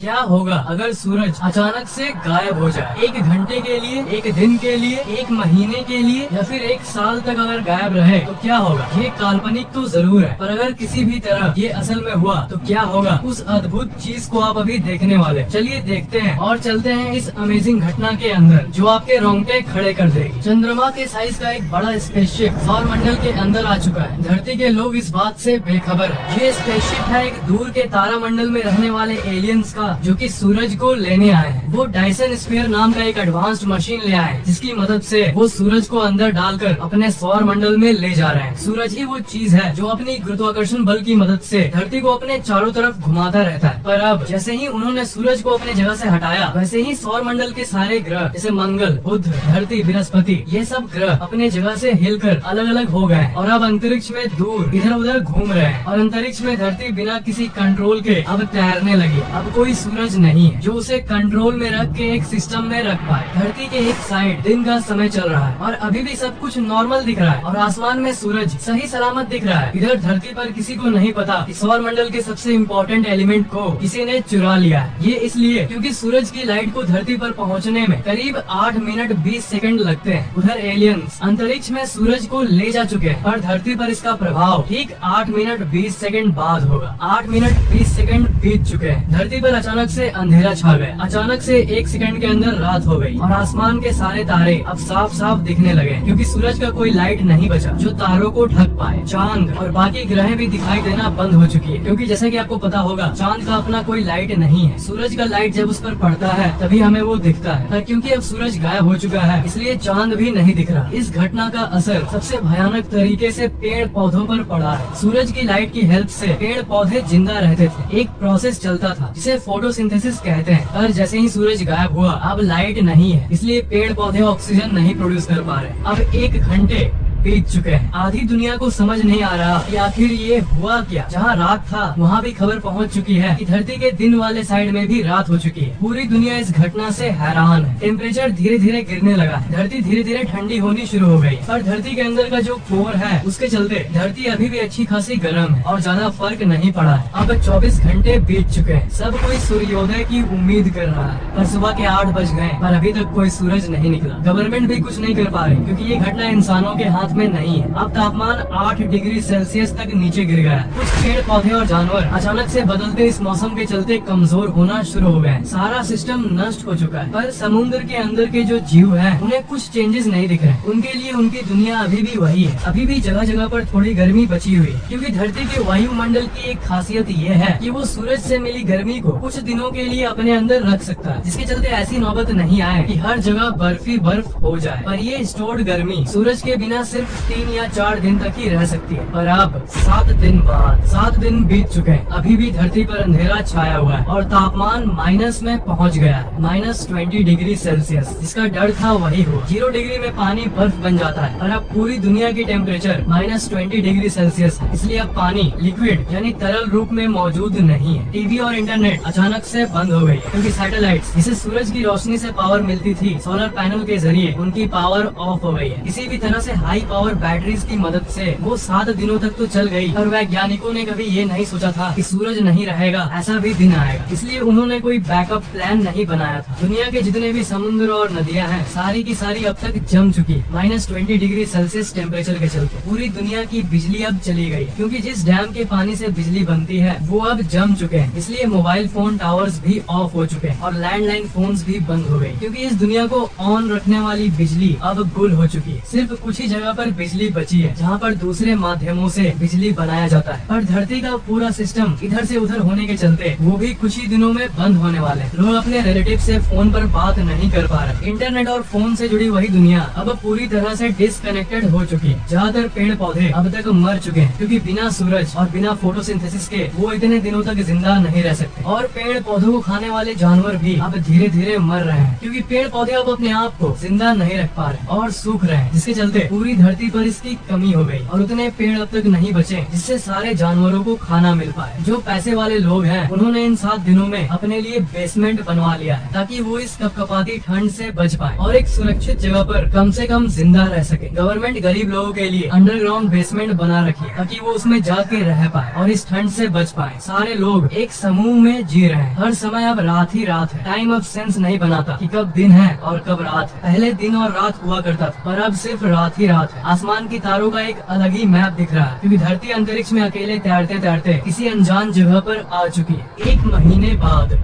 क्या होगा अगर सूरज अचानक से गायब हो जाए? एक घंटे के लिए, एक दिन के लिए, एक महीने के लिए या फिर एक साल तक अगर गायब रहे तो क्या होगा? ये काल्पनिक तो जरूर है, पर अगर किसी भी तरह ये असल में हुआ तो क्या होगा? उस अद्भुत चीज को आप अभी देखने वाले। चलिए देखते हैं और चलते हैं इस अमेजिंग घटना के अंदर जो आपके रोंगटे खड़े कर देगी। चंद्रमा के साइज का एक बड़ा स्पेसशिप सौर मंडल के अंदर आ चुका है। धरती के लोग इस बात से बेखबर है। ये स्पेसशिप है एक दूर के तारामंडल में रहने वाले एलियंस का, जो कि सूरज को लेने आए हैं। वो डायसन स्फीयर नाम का एक एडवांस्ड मशीन ले आए हैं, जिसकी मदद से वो सूरज को अंदर डालकर अपने सौर मंडल में ले जा रहे हैं। सूरज ही वो चीज है जो अपनी गुरुत्वाकर्षण बल की मदद से धरती को अपने चारों तरफ घुमाता रहता है। पर अब जैसे ही उन्होंने सूरज को अपने जगह से हटाया, वैसे ही सौर मंडल के सारे ग्रह जैसे मंगल, बुध, धरती, बृहस्पति, ये सब ग्रह अपने जगह से हिलकर अलग अलग हो गए और अब अंतरिक्ष में दूर इधर उधर घूम रहे हैं। और अंतरिक्ष में धरती बिना किसी कंट्रोल के अब तैरने लगी। अब कोई सूरज नहीं है जो उसे कंट्रोल में रख के एक सिस्टम में रख पाए। धरती के एक साइड दिन का समय चल रहा है और अभी भी सब कुछ नॉर्मल दिख रहा है और आसमान में सूरज सही सलामत दिख रहा है। इधर धरती पर किसी को नहीं पता कि सौर मंडल के सबसे इम्पोर्टेंट एलिमेंट को किसी ने चुरा लिया है। ये इसलिए क्योंकि सूरज की लाइट को धरती पर पहुंचने में करीब 8 मिनट 20 सेकंड लगते हैं। उधर एलियंस अंतरिक्ष में सूरज को ले जा चुके हैं और धरती पर इसका प्रभाव ठीक 8 मिनट 20 सेकंड बाद होगा। 8 मिनट 20 सेकंड बीत चुके हैं। धरती पर अचानक से अंधेरा छा गया। अचानक से 1 सेकंड के अंदर रात हो गई और आसमान के सारे तारे अब साफ साफ दिखने लगे, क्योंकि सूरज का कोई लाइट नहीं बचा जो तारों को ढक पाए। चांद और बाकी ग्रह भी दिखाई देना बंद हो चुकी है, क्योंकि जैसे कि आपको पता होगा चांद का अपना कोई लाइट नहीं है। सूरज का लाइट जब उस पर पड़ता है तभी हमें वो दिखता है, पर क्योंकि अब सूरज गायब हो चुका है इसलिए चांद भी नहीं दिख रहा। इस घटना का असर सबसे भयानक तरीके से पेड़ पौधों पर पड़ा है। सूरज की लाइट की हेल्प से पेड़ पौधे जिंदा रहते थे। एक प्रोसेस चलता था जिसे फोटोसिंथेसिस कहते हैं। पर जैसे ही सूरज गायब हुआ अब लाइट नहीं है, इसलिए पेड़ पौधे ऑक्सीजन नहीं प्रोड्यूस कर पा रहे। अब 1 घंटे बीत चुके हैं। आधी दुनिया को समझ नहीं आ रहा कि आखिर ये हुआ क्या। जहाँ रात था वहाँ भी खबर पहुँच चुकी है कि धरती के दिन वाले साइड में भी रात हो चुकी है। पूरी दुनिया इस घटना से हैरान है। टेम्परेचर धीरे धीरे गिरने लगा है। धरती धीरे धीरे ठंडी होनी शुरू हो गई। पर धरती के अंदर का जो कोर है उसके चलते धरती अभी भी अच्छी खासी गर्म है और ज्यादा फर्क नहीं पड़ा है। अब 24 घंटे बीत चुके हैं। सब कोई सूर्योदय की उम्मीद कर रहा है, पर सुबह के 8 बज गए पर अभी तक कोई सूरज नहीं निकला। गवर्नमेंट भी कुछ नहीं कर पा रही, क्योंकि ये घटना इंसानों के हाथ में नहीं है। अब तापमान 8 डिग्री सेल्सियस तक नीचे गिर गया है। कुछ पेड़ पौधे और जानवर अचानक से बदलते इस मौसम के चलते कमजोर होना शुरू हो गए हैं। सारा सिस्टम नष्ट हो चुका है। पर समुद्र के अंदर के जो जीव हैं, उन्हें कुछ चेंजेस नहीं दिख रहे। उनके लिए उनकी दुनिया अभी भी वही है। अभी भी जगह जगह पर थोड़ी गर्मी बची हुई है, क्योंकि धरती के वायुमंडल की एक खासियत ये है कि वो सूरज से मिली गर्मी को कुछ दिनों के लिए अपने अंदर रख सकता है, जिसके चलते ऐसी नौबत नहीं आए कि हर जगह बर्फ ही बर्फ हो जाए। पर ये स्टोर्ड गर्मी सूरज के बिना सिर्फ 3 या 4 दिन तक ही रह सकती है। पर अब 7 दिन बाद 7 दिन बीत चुके हैं। अभी भी धरती पर अंधेरा छाया हुआ है और तापमान माइनस में पहुंच गया है, -20 डिग्री सेल्सियस। जिसका डर था वही हुआ। 0 डिग्री में पानी बर्फ बन जाता है और अब पूरी दुनिया की टेम्परेचर -20 डिग्री सेल्सियस है। इसलिए अब पानी लिक्विड यानी तरल रूप में मौजूद नहीं है। टीवी और इंटरनेट अचानक से बंद हो गई, क्योंकि सैटेलाइट्स जिसे सूरज की रोशनी से पावर मिलती थी, सोलर पैनल के जरिए उनकी पावर ऑफ हो गई है। किसी भी तरह से हाई पावर बैटरीज की मदद से वो 7 दिनों तक तो चल गई, पर वैज्ञानिकों ने कभी ये नहीं सोचा था कि सूरज नहीं रहेगा, ऐसा भी दिन आएगा। इसलिए उन्होंने कोई बैकअप प्लान नहीं बनाया था। दुनिया के जितने भी समुद्र और नदियां हैं, सारी की सारी अब तक जम चुकी, -20 डिग्री सेल्सियस टेम्परेचर के चलते। पूरी दुनिया की बिजली अब चली गई, क्योंकि जिस डैम के पानी से बिजली बनती है वो अब जम चुके हैं। इसलिए मोबाइल फोन टावर्स भी ऑफ हो चुके हैं और लैंडलाइन फोन्स भी बंद हो गए, क्योंकि इस दुनिया को ऑन रखने वाली बिजली अब गुल हो चुकी है। सिर्फ कुछ ही जगह पर बिजली बची है जहाँ पर दूसरे माध्यमों से बिजली बनाया जाता है। पर धरती का पूरा सिस्टम इधर से उधर होने के चलते वो भी कुछ ही दिनों में बंद होने वाले हैं। लोग अपने रिलेटिव से फोन पर बात नहीं कर पा रहे। इंटरनेट और फोन से जुड़ी वही दुनिया अब पूरी तरह से डिसकनेक्टेड हो चुकी है। ज्यादातर पेड़ पौधे अब तक मर चुके हैं, क्योंकि बिना सूरज और बिना फोटोसिंथेसिस के वो इतने दिनों तक जिंदा नहीं रह सकते। और पेड़ पौधों को खाने वाले जानवर भी अब धीरे धीरे मर रहे हैं, क्योंकि पेड़ पौधे अब अपने आप को जिंदा नहीं रख पा रहे और सूख रहे हैं, जिसके चलते पूरी धरती पर इसकी कमी हो गई और उतने पेड़ अब तक नहीं बचे जिससे सारे जानवरों को खाना मिल पाए। जो पैसे वाले लोग हैं उन्होंने इन 7 दिनों में अपने लिए बेसमेंट बनवा लिया है ताकि वो इस कपकपाती ठंड से बच पाए और एक सुरक्षित जगह पर कम से कम जिंदा रह सके। गवर्नमेंट गरीब लोगों के लिए अंडरग्राउंड बेसमेंट बना रखी है ताकि वो उसमें जाके रह पाए और इस ठंड से बच पाए। सारे लोग एक समूह में जी रहे हैं। हर समय अब रात ही रात है। टाइम अब सेंस नहीं बनाता कि कब दिन है और कब रात है। पहले दिन और रात हुआ करता था पर अब सिर्फ रात ही रात है। आसमान की तारों का एक अलग ही मैप दिख रहा है क्योंकि धरती अंतरिक्ष में अकेले तैरते तैरते किसी अनजान जगह पर आ चुकी है। 1 महीने बाद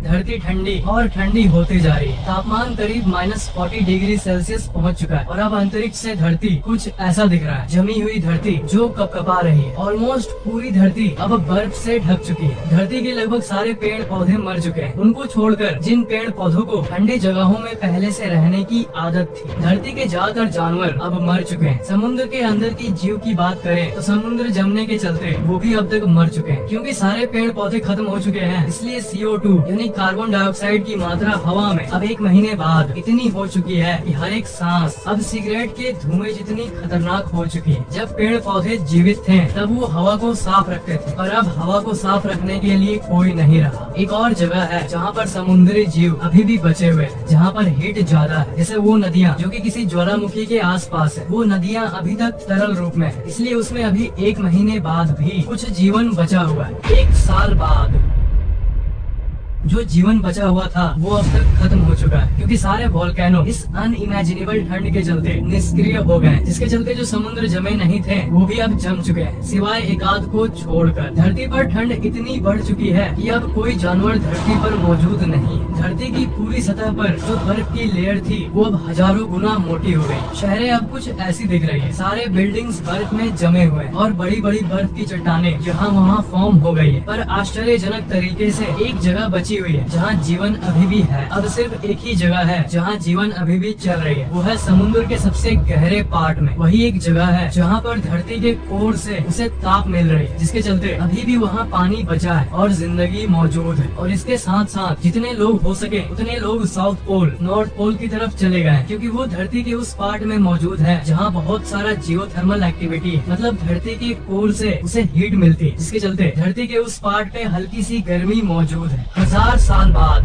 धरती ठंडी और ठंडी होती जा रही है। तापमान करीब -40 डिग्री सेल्सियस पहुंच चुका है और अब अंतरिक्ष से धरती कुछ ऐसा दिख रहा है। जमी हुई धरती जो कपकपा रही है। ऑलमोस्ट पूरी धरती अब बर्फ से ढक चुकी है। धरती के लगभग सारे पेड़ पौधे मर चुके हैं। उनको छोड़कर जिन पेड़ पौधों को ठंडी जगहों में पहले से रहने की आदत थी। धरती के ज्यादातर जानवर अब मर चुके हैं। समुद्र के अंदर की जीव की बात करें तो समुद्र जमने के चलते वो भी अब तक मर चुके हैं। क्योंकि सारे पेड़ पौधे खत्म हो चुके हैं इसलिए CO2 यानी कार्बन डाइऑक्साइड की मात्रा हवा में अब 1 महीने बाद इतनी हो चुकी है कि हर एक सांस अब सिगरेट के धुएं जितनी खतरनाक हो चुकी है। जब पेड़ पौधे जीवित थे तब वो हवा को साफ रखते थे पर अब हवा को साफ रखने के लिए कोई नहीं रहा। एक और जगह है जहाँ पर समुद्री जीव अभी भी बचे हुए हैं, जहाँ पर हीट ज्यादा है। जैसे वो नदियाँ जो कि किसी ज्वालामुखी के आसपास है, वो नदियाँ अभी तक तरल रूप में है इसलिए उसमें अभी 1 महीने बाद भी कुछ जीवन बचा हुआ है। 1 साल बाद जो जीवन बचा हुआ था वो अब तक खत्म हो चुका है क्योंकि सारे वोल्केनो इस अनइमेजिनेबल ठंड के चलते निष्क्रिय हो गए, जिसके चलते जो समुद्र जमे नहीं थे वो भी अब जम चुके हैं सिवाय एकाध को छोड़कर। धरती पर ठंड इतनी बढ़ चुकी है कि अब कोई जानवर धरती पर मौजूद नहीं है। धरती की पूरी सतह पर जो बर्फ की लेयर थी वो अब हजारों गुना मोटी हो गई। शहरें अब कुछ ऐसी दिख रही है। सारे बिल्डिंग्स बर्फ में जमे हुए हैं और बड़ी बड़ी बर्फ की चट्टानें यहाँ वहाँ फॉर्म हो गई है। पर आश्चर्यजनक तरीके से एक जगह बची हुई है जहाँ जीवन अभी भी है। अब सिर्फ एक ही जगह है जहाँ जीवन अभी भी चल रही है, वो है समुद्र के सबसे गहरे पार्ट में। वही एक जगह है जहाँ पर धरती के कोर से उसे ताप मिल रही है, जिसके चलते अभी भी वहाँ पानी बचा है और जिंदगी मौजूद है। और इसके साथ साथ जितने लोग हो सके उतने लोग साउथ पोल, नॉर्थ पोल की तरफ चले गए क्योंकि वो धरती के उस पार्ट में मौजूद है जहाँ बहुत सारा जियोथर्मल एक्टिविटी, मतलब धरती के कोर से उसे हीट मिलती है, जिसके चलते धरती के उस पार्ट पे हल्की सी गर्मी मौजूद है। 1000 साल बाद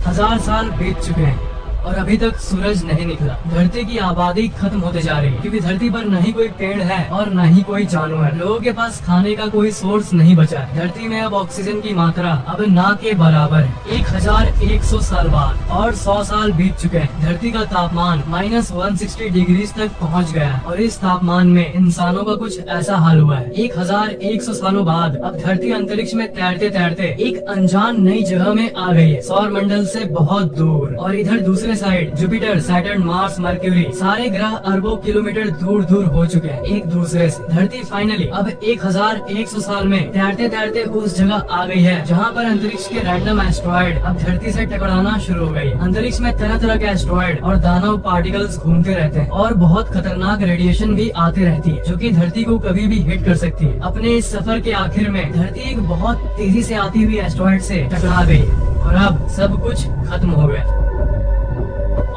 1000 साल बीत चुके हैं और अभी तक सूरज नहीं निकला। धरती की आबादी खत्म होते जा रही है क्योंकि धरती पर न ही कोई पेड़ है और न ही कोई जानवर। लोगों के पास खाने का कोई सोर्स नहीं बचा है। धरती में अब ऑक्सीजन की मात्रा अब ना के बराबर है। 1100 साल बाद और 100 साल बीत चुके हैं। धरती का तापमान -160 डिग्री तक पहुंच गया है और इस तापमान में इंसानों का कुछ ऐसा हाल हुआ है। 1100 सालों बाद अब धरती अंतरिक्ष में तैरते तैरते एक अनजान नई जगह में आ गई है, सौर मंडल से बहुत दूर। और इधर दूसरे side Jupiter, Saturn, Mars, mercury सारे ग्रह अरबों किलोमीटर दूर दूर हो चुके हैं एक दूसरे से। धरती फाइनली अब 1100 साल में तैरते तैरते उस जगह आ गई है जहाँ पर अंतरिक्ष के रैंडम एस्ट्रॉयड अब धरती से टकराना शुरू हो गई। अंतरिक्ष में तरह तरह के एस्ट्रॉयड और दानव पार्टिकल्स घूमते रहते हैं और बहुत खतरनाक रेडिएशन भी आती रहती है जो कि धरती को कभी भी हिट कर सकती है। अपने इस सफर के आखिर में धरती एक बहुत तेजी से आती हुई एस्ट्रॉयड से टकरा गई और अब सब कुछ खत्म हो गया।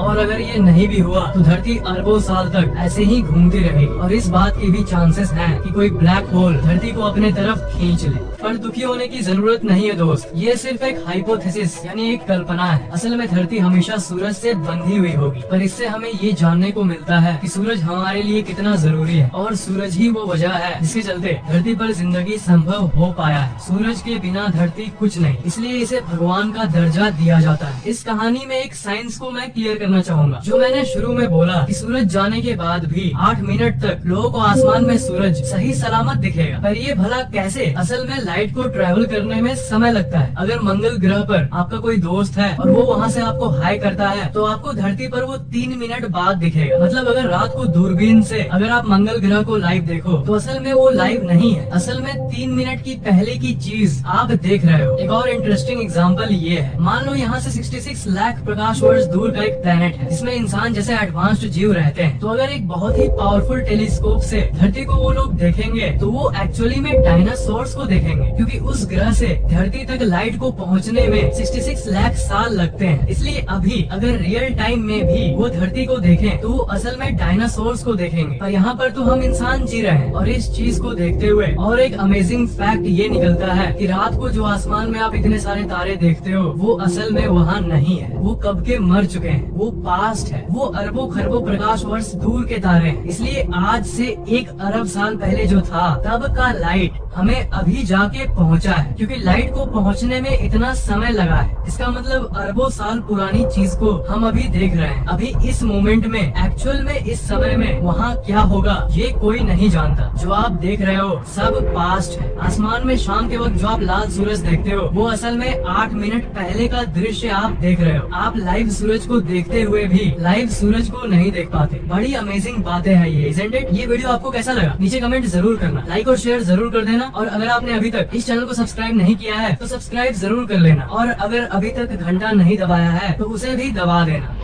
और अगर ये नहीं भी हुआ तो धरती अरबों साल तक ऐसे ही घूमती रहेगी और इस बात के भी चांसेस हैं कि कोई ब्लैक होल धरती को अपने तरफ खींच ले। पर दुखी होने की जरूरत नहीं है दोस्त, ये सिर्फ एक हाइपोथेसिस यानी एक कल्पना है। असल में धरती हमेशा सूरज से बंधी हुई होगी, पर इससे हमें ये जानने को मिलता है कि सूरज हमारे लिए कितना जरूरी है और सूरज ही वो वजह है जिसके चलते धरती पर जिंदगी संभव हो पाया है। सूरज के बिना धरती कुछ नहीं, इसलिए इसे भगवान का दर्जा दिया जाता है। इस कहानी में एक साइंस को मैं क्लियर करना चाहूंगा। जो मैंने शुरू में बोला कि सूरज जाने के बाद भी 8 मिनट तक लोगों को आसमान में सूरज सही सलामत दिखेगा, पर ये भला कैसे? असल में लाइट को ट्रैवल करने में समय लगता है। अगर मंगल ग्रह पर आपका कोई दोस्त है और वो वहाँ से आपको हाई करता है तो आपको धरती पर वो 3 मिनट बाद दिखेगा। मतलब अगर रात को दूरबीन से अगर आप मंगल ग्रह को लाइव देखो तो असल में वो लाइव नहीं है, असल में 3 मिनट की पहले की चीज आप देख रहे हो। एक और इंटरेस्टिंग एग्जाम्पल ये है, मान लो यहाँ से 66 लाख प्रकाश वर्ष दूर का एक प्लेनेट प्लेनेट है जिसमें इंसान जैसे एडवांस्ड जीव रहते हैं। तो अगर एक बहुत ही पावरफुल टेलीस्कोप से धरती को वो लोग देखेंगे तो वो एक्चुअली में डायनासोर्स को देखेंगे, क्योंकि उस ग्रह से धरती तक लाइट को पहुंचने में 66 लाख साल लगते हैं। इसलिए अभी अगर रियल टाइम में भी वो धरती को देखें तो वो असल में डायनासोर्स को देखेंगे। पर यहाँ पर तो हम इंसान जी रहे हैं। और इस चीज को देखते हुए और एक अमेजिंग फैक्ट ये निकलता है कि रात को जो आसमान में आप इतने सारे तारे देखते हो वो असल में वहाँ नहीं है, वो कब के मर चुके हैं, वो पास्ट है, वो अरबों खरबों प्रकाश वर्ष दूर के तारे हैं। इसलिए आज से 1 अरब साल पहले जो था तब का लाइट हमें अभी जाके पहुंचा है, क्योंकि लाइट को पहुंचने में इतना समय लगा है। इसका मतलब अरबों साल पुरानी चीज को हम अभी देख रहे हैं। अभी इस मोमेंट में एक्चुअल में इस समय में वहाँ क्या होगा ये कोई नहीं जानता। जो आप देख रहे हो सब पास्ट है। आसमान में शाम के वक्त जो आप लाल सूरज देखते हो वो असल में 8 मिनट पहले का दृश्य आप देख रहे हो। आप लाइव सूरज को देखते हुए भी लाइव सूरज को नहीं देख पाते। बड़ी अमेजिंग बातें हैं ये, isn't it? ये वीडियो आपको कैसा लगा नीचे कमेंट जरूर करना, लाइक और शेयर जरूर कर देना। और अगर आपने अभी तक इस चैनल को सब्सक्राइब नहीं किया है तो सब्सक्राइब जरूर कर लेना। और अगर अभी तक घंटा नहीं दबाया है तो उसे भी दबा देना।